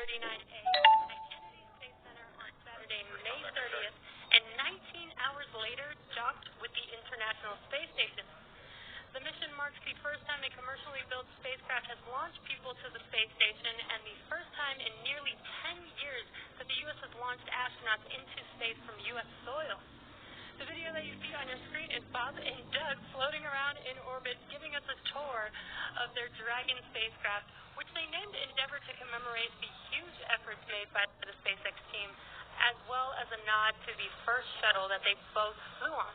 a.m. at Kennedy Space Center on Saturday, May 30th, and 19 hours later docked with the International Space Station. The mission marks the first time a commercially built spacecraft has launched people to the space station and the first time in nearly 10 years that the U.S. has launched astronauts into space from U.S. soil. The video that you see on your screen is Bob and Doug floating around in orbit, giving us a tour of their Dragon spacecraft, which they named Endeavour to commemorate the huge efforts made by the SpaceX team, as well as a nod to the first shuttle that they both flew on.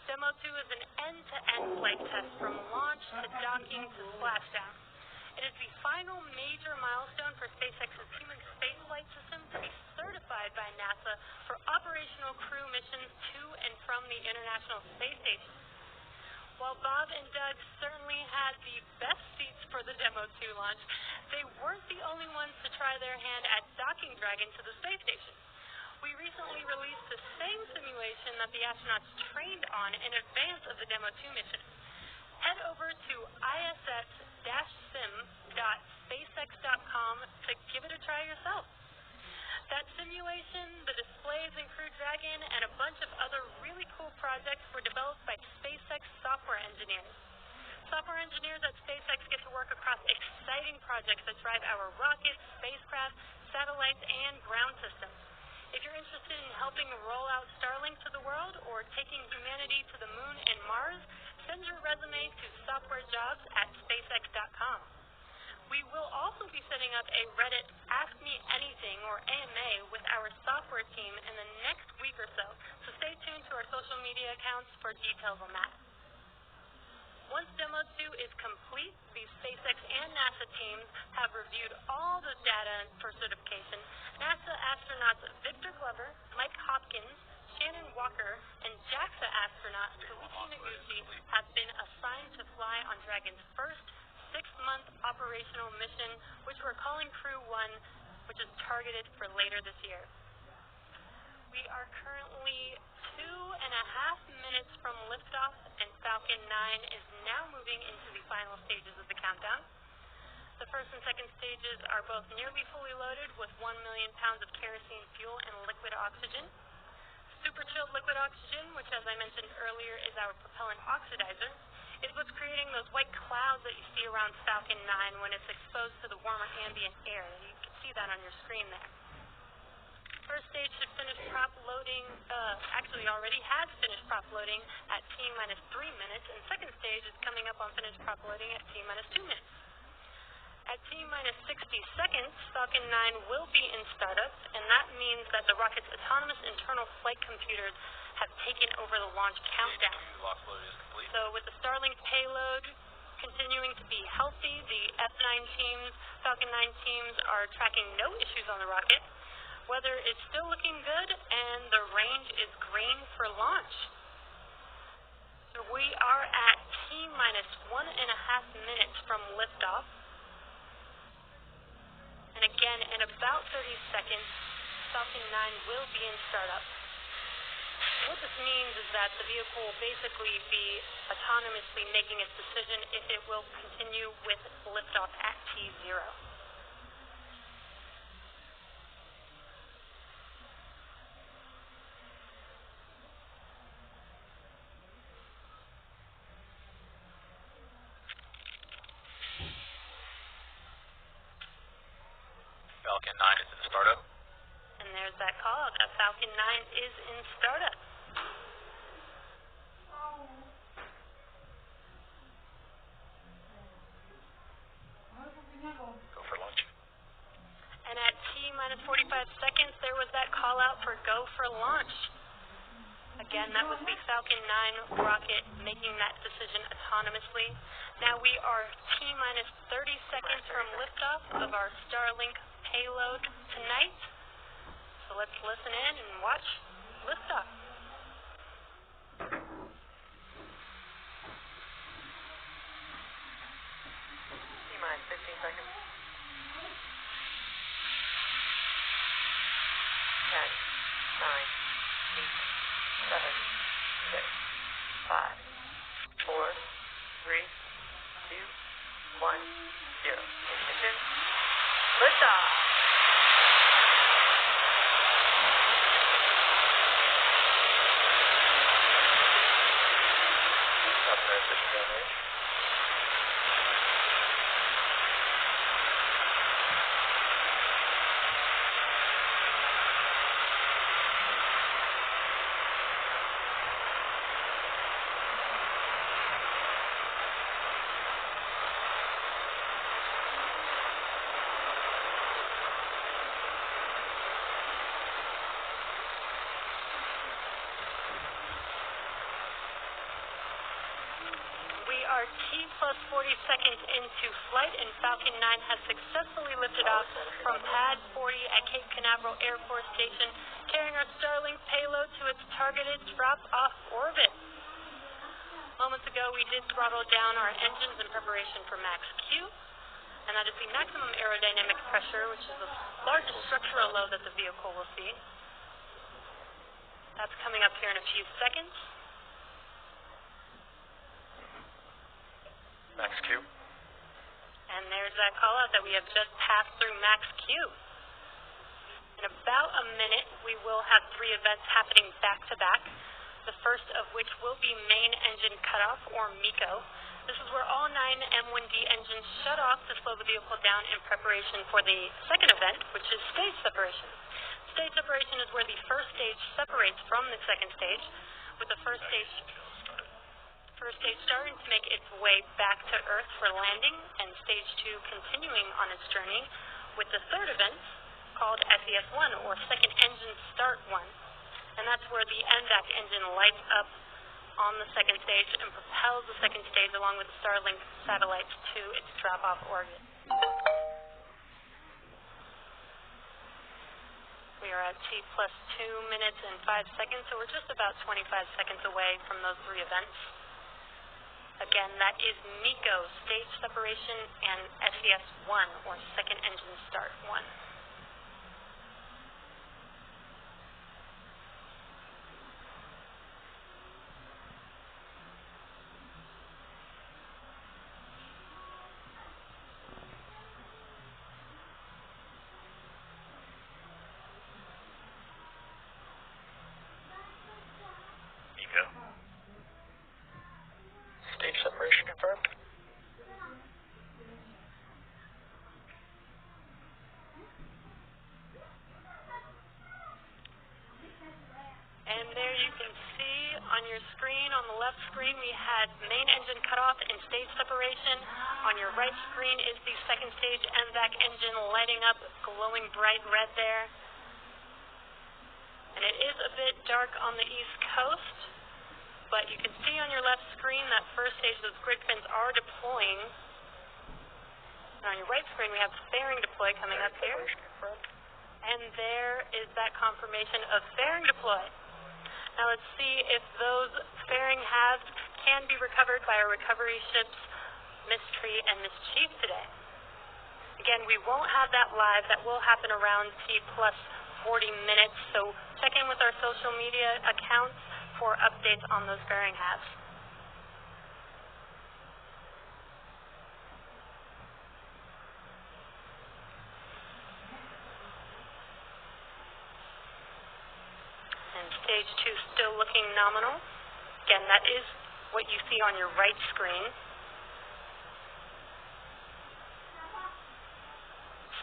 Demo 2 is an end-to-end flight test from launch to docking to splashdown. It is the final major milestone for SpaceX's human spaceflight system to be certified by NASA for operational crew missions to and from the International Space Station. While Bob and Doug certainly had the best seats for the Demo 2 launch, they weren't the only ones to try their hand at docking Dragon to the space station. We recently released the same simulation that the astronauts trained on in advance of the Demo 2 mission. Head over to iss-sim.spacex.com to give it a try yourself. That simulation, the displays in Crew Dragon, and a bunch of other really cool projects were developed by SpaceX software engineers. Software engineers at SpaceX get to work across exciting projects that drive our rockets, spacecraft, satellites, and ground systems. If you're interested in helping roll out Starlink to the world or taking humanity to the moon and Mars, send your resume to softwarejobs@spacex.com. We will also be setting up a Reddit Ask Me Anything, or AMA, with our software team in the next week or so stay tuned to our social media accounts for details on that. Once Demo 2 is complete, the SpaceX and NASA teams have reviewed all the data for certification. NASA astronauts Victor Glover, Mike Hopkins, Shannon Walker, and JAXA astronaut Koichi Noguchi have been assigned to fly on Dragon's first 6-month operational mission, which we're calling Crew 1, which is targeted for later this year. We are currently 2.5 minutes from liftoff, and Falcon 9 is now moving into the final stages of the countdown. The first and second stages are both nearly fully loaded with 1 million pounds of kerosene fuel and liquid oxygen. Super chilled liquid oxygen, which as I mentioned earlier is our propellant oxidizer, is what's creating those white clouds that you see around Falcon 9 when it's exposed to the warmer ambient air. You can see that on your screen there. First stage should finish prop loading, actually already has finished prop loading at T-minus 3 minutes, and second stage is coming up on finished prop loading at T-minus 2 minutes. At T-minus 60 seconds, Falcon 9 will be in startup, and that means that the rocket's autonomous internal flight computers have taken over the launch countdown. So with the Starlink payload continuing to be healthy, the F9 teams, Falcon 9 teams are tracking no issues on the rocket. Weather is still looking good, and the range is green for launch. So we are at T-minus 1.5 minutes from liftoff. And again, in about 30 seconds, Falcon 9 will be in startup. What this means is that the vehicle will basically be autonomously making its decision if it will continue with liftoff at T0. Falcon 9 is in startup. And there's that call. That Falcon 9 is in startup. Go for launch. And at T-minus 45 seconds, there was that call out for go for launch. Again, that was the Falcon 9 rocket making that decision autonomously. Now we are T-minus 30 seconds from liftoff of our Starlink payload tonight. So let's listen in and watch liftoff. T-minus 15 seconds. 10, 9, 8, 7, 6, 5, 4, 3, 2, 1, 0. Ignition. Liftoff. are T+40 seconds into flight, and Falcon 9 has successfully lifted off from Pad 40 at Cape Canaveral Air Force Station, carrying our Starlink payload to its targeted drop-off orbit. Moments ago, we did throttle down our engines in preparation for Max Q, and that is the maximum aerodynamic pressure, which is the largest structural load that the vehicle will see. That's coming up here in a few seconds. Max Q. And there's that call out that we have just passed through Max Q. In about a minute, we will have 3 events happening back to back, the first of which will be main engine cutoff, or MECO. This is where all 9 M1D engines shut off to slow the vehicle down in preparation for the second event, which is stage separation. Stage separation is where the first stage separates from the second stage, with the first stage starting to make its way back to Earth for landing, and stage 2 continuing on its journey, with the third event called SES-1, or second engine start 1. And that's where the NVAC engine lights up on the second stage and propels the second stage along with the Starlink satellites to its drop-off orbit. We are at T+2 minutes and 5 seconds, so we're just about 25 seconds away from those 3 events. Again, that is MECO, stage separation, and SES-1, or second engine start 1. MECO. Stage separation confirmed. And there you can see on your screen, on the left screen, we had main engine cutoff and stage separation. On your right screen is the second stage NVAC engine lighting up, glowing bright red there. And it is a bit dark on the East Coast, but you can see on your left screen that first stage, those grid fins are deploying. And on your right screen, we have fairing deploy coming up here. And there is that confirmation of fairing deploy. Now let's see if those fairing halves can be recovered by our recovery ships, Mystery and Mischief today. Again, we won't have that live. That will happen around T+40 minutes, so check in with our social media accounts for updates on those fairing halves. And stage 2 still looking nominal. Again, that is what you see on your right screen.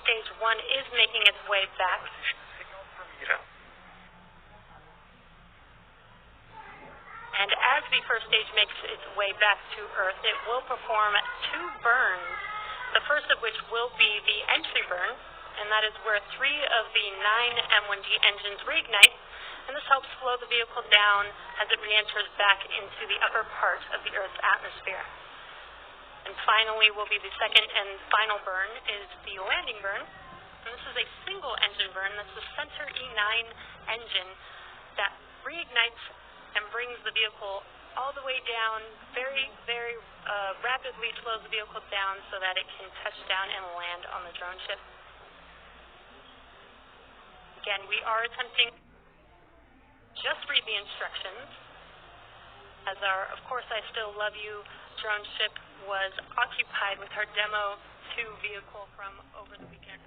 Stage 1 is making its way back. Signal from Mira. And as the first stage makes its way back to Earth, it will perform 2 burns, the first of which will be the entry burn, and that is where 3 of the 9 M1D engines reignite, and this helps slow the vehicle down as it re-enters back into the upper part of the Earth's atmosphere. And finally will be the second and final burn is the landing burn, and this is a single engine burn. That's the center E9 engine that reignites and brings the vehicle all the way down, very rapidly slows the vehicle down so that it can touch down and land on the drone ship. Again, we are attempting just read the instructions, as our Of Course I Still Love You drone ship was occupied with her Demo 2 vehicle from over the weekend.